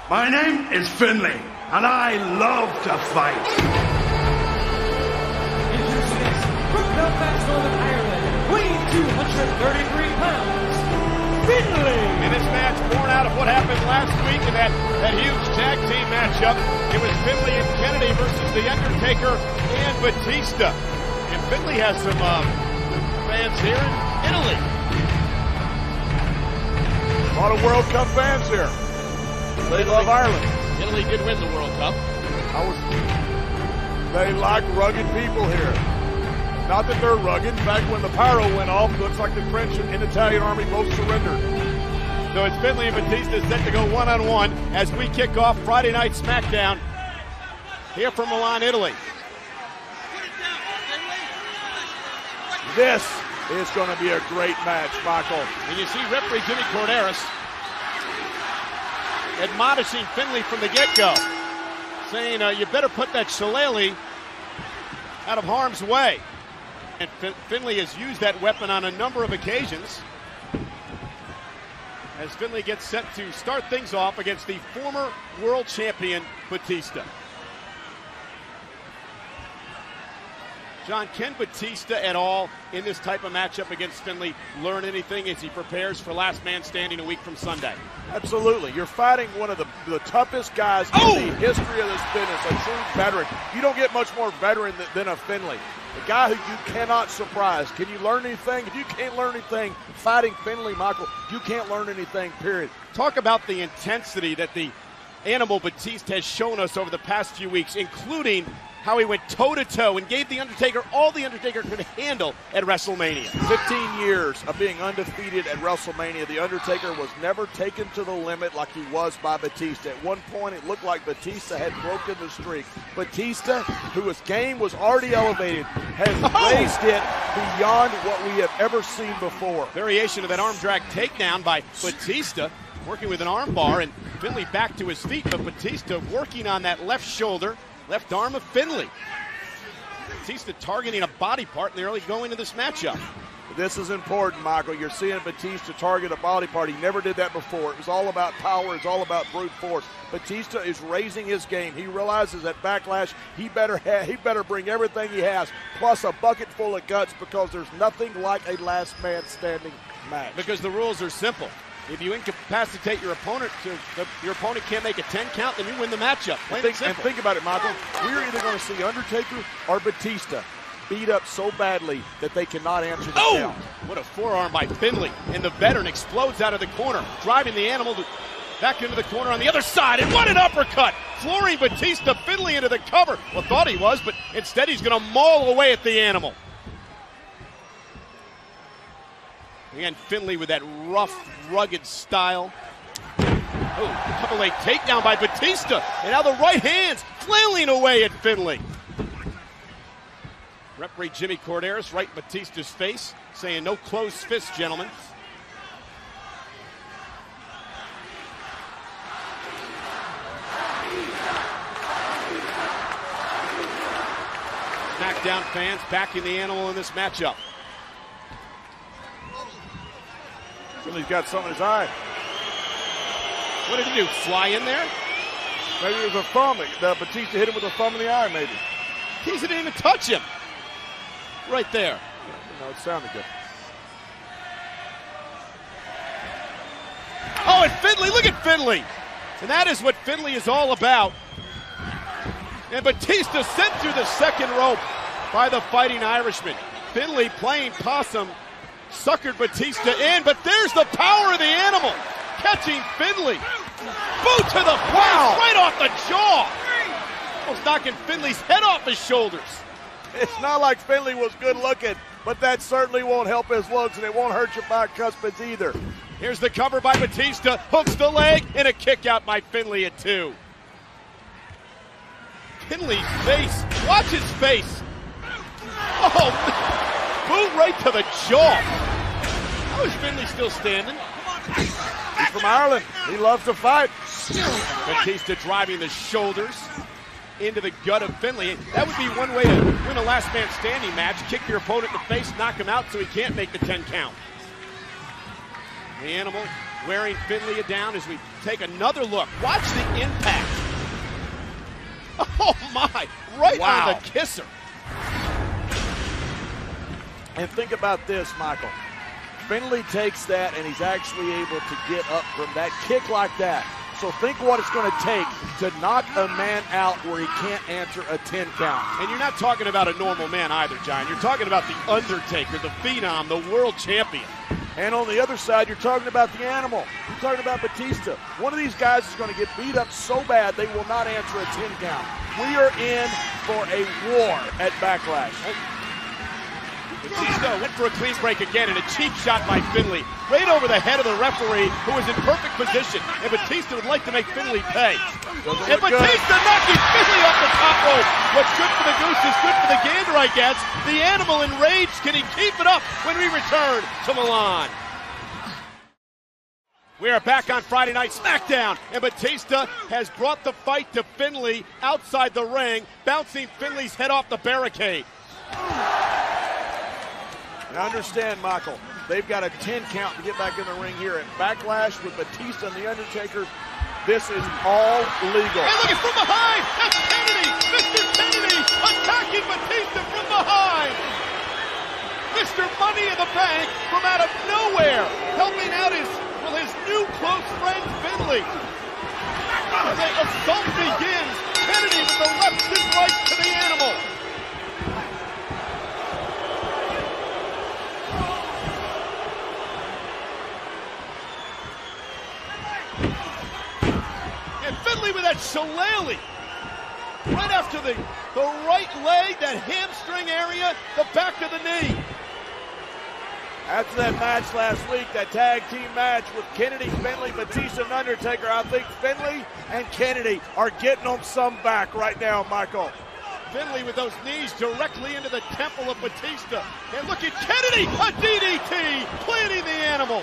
My name is Finlay, and I love to fight. Introducing from Belfast, Northern Ireland, weighing 233 pounds, Finlay. In this match, born out of what happened last week in that huge tag team matchup, it was Finlay and Kennedy versus The Undertaker and Batista. And Finlay has some fans here in Italy. A lot of World Cup fans here. They love Ireland. Italy did win the World Cup. They like rugged people here. Not that they're rugged. In fact, when the pyro went off, it looks like the French and Italian army both surrendered. So it's Finlay and Batista set to go one-on-one as we kick off Friday Night SmackDown here from Milan, Italy. This is going to be a great match, Michael. And you see referee Jimmy Corderas admonishing Finlay from the get-go, saying you better put that shillelagh out of harm's way. And Finlay has used that weapon on a number of occasions as Finlay gets set to start things off against the former world champion Batista. John, can Batista at all in this type of matchup against Finlay learn anything as he prepares for Last Man Standing a week from Sunday? Absolutely. You're fighting one of the toughest guys in the history of this business, a true veteran. You don't get much more veteran than a Finlay. A guy who you cannot surprise. Can you learn anything? If you can't learn anything fighting Finlay, Michael, you can't learn anything, period. Talk about the intensity that the animal Batista has shown us over the past few weeks, including how he went toe-to-toe and gave The Undertaker all The Undertaker could handle at WrestleMania. 15 years of being undefeated at WrestleMania. The Undertaker was never taken to the limit like he was by Batista. At one point, it looked like Batista had broken the streak. Batista, whose game was already elevated, has raised it beyond what we have ever seen before. Variation of that arm drag takedown by Batista, working with an arm bar, and Finlay back to his feet, but Batista working on that left shoulder, left arm of Finlay. Batista targeting a body part in the early going of this matchup. This is important, Michael. You're seeing Batista target a body part. He never did that before. It was all about power. It's all about brute force. Batista is raising his game. He realizes that Backlash, he better bring everything he has, plus a bucket full of guts, because there's nothing like a last man standing match. Because the rules are simple. If you incapacitate your opponent, your opponent can't make a 10 count, then you win the matchup. And think about it, Michael. We're either going to see Undertaker or Batista beat up so badly that they cannot answer the count. What a forearm by Finlay. And the veteran explodes out of the corner, driving the animal back into the corner on the other side. And what an uppercut! Flooring Batista, Finlay into the cover. Well, thought he was, but instead he's going to maul away at the animal. Again, Finlay with that rough, rugged style. Double leg takedown by Batista. And now the right hands flailing away at Finlay. Referee Jimmy Corderas right in Batista's face, saying no closed fists, gentlemen. SmackDown fans backing the animal in this matchup. Finlay's got something in his eye. What did he do, fly in there? Maybe it was a thumb. Batista hit him with a thumb in the eye, maybe. Batista didn't even touch him. Right there. No, it sounded good. Oh, and Finlay, look at Finlay. And that is what Finlay is all about. And Batista sent through the second rope by the Fighting Irishman. Finlay playing possum, suckered Batista in, but there's the power of the animal. Catching Finlay. Boot to the face, right off the jaw. Almost knocking Finlay's head off his shoulders. It's not like Finlay was good looking, but that certainly won't help his looks, and it won't hurt your bicuspids either. Here's the cover by Batista, hooks the leg, and a kick out by Finlay at 2. Finlay's face, watch his face. Oh, boot right to the jaw. How is Finlay still standing? He's from Ireland. He loves to fight. Batista driving the shoulders into the gut of Finlay. That would be one way to win a last man standing match. Kick your opponent in the face, knock him out so he can't make the 10 count. The animal wearing Finlay down as we take another look. Watch the impact. Oh my, right on the kisser. And think about this, Michael. Finlay takes that, and he's actually able to get up from that kick like that. So think what it's going to take to knock a man out where he can't answer a 10 count. And you're not talking about a normal man either, John. You're talking about the Undertaker, the Phenom, the world champion. And on the other side, you're talking about the animal. You're talking about Batista. One of these guys is going to get beat up so bad they will not answer a 10 count. We are in for a war at Backlash. Batista went for a clean break again, and a cheap shot by Finlay, right over the head of the referee, who was in perfect position. And Batista would like to make Finlay pay. And Batista knocking Finlay off the top rope. What's good for the goose is good for the gander, I guess. The animal enraged. Can he keep it up when we return to Milan? We are back on Friday Night SmackDown, and Batista has brought the fight to Finlay outside the ring, bouncing Finlay's head off the barricade. Now understand, Michael, they've got a 10 count to get back in the ring here at Backlash with Batista and The Undertaker. This is all legal. And look, it's from behind. That's Kennedy. Mr. Kennedy attacking Batista from behind. Mr. Money in the Bank from out of nowhere, helping out his new close friend, Finlay. As the assault begins, Kennedy with the left and right to the animal. And Finlay with that shillelagh. Right after the right leg, that hamstring area, the back of the knee. After that match last week, that tag team match with Kennedy, Finlay, Batista, and Undertaker, I think Finlay and Kennedy are getting them some back right now, Michael. Finlay with those knees directly into the temple of Batista. And look at Kennedy, a DDT, planting the animal.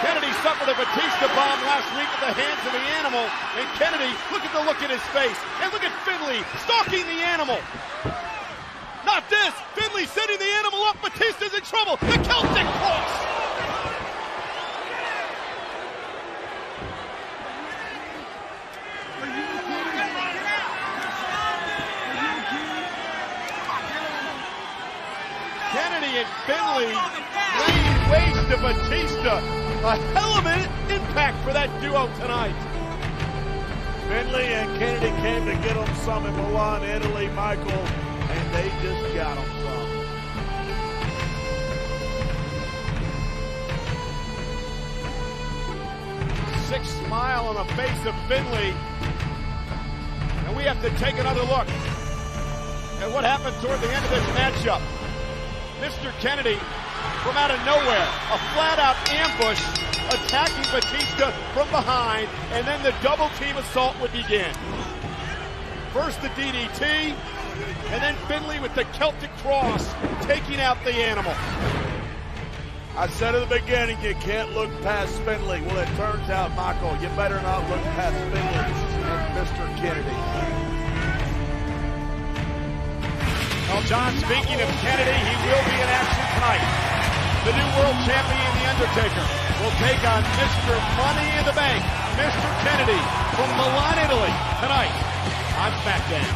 Kennedy suffered a Batista bomb last week at the hands of the animal. And Kennedy, look at the look in his face. And look at Finlay stalking the animal. Not this. Finlay setting the animal up. Batista's in trouble. The Celtic cross. Kennedy and Finlay laying waste to Batista. A hell of an impact for that duo tonight. Finlay and Kennedy came to get them some in Milan, Italy, Michael, and they just got them some. 6 smile on the face of Finlay. And we have to take another look at what happened toward the end of this matchup. Mr. Kennedy, from out of nowhere, a flat-out ambush attacking Batista from behind, and then the double-team assault would begin. First the DDT, and then Finlay with the Celtic cross, taking out the animal. I said at the beginning, you can't look past Finlay. Well, it turns out, Michael, you better not look past Finlay and Mr. Kennedy. Well, John, speaking of Kennedy, he will be in action tonight. The new world champion, The Undertaker, will take on Mr. Money in the Bank, Mr. Kennedy, from Milan, Italy, tonight on SmackDown.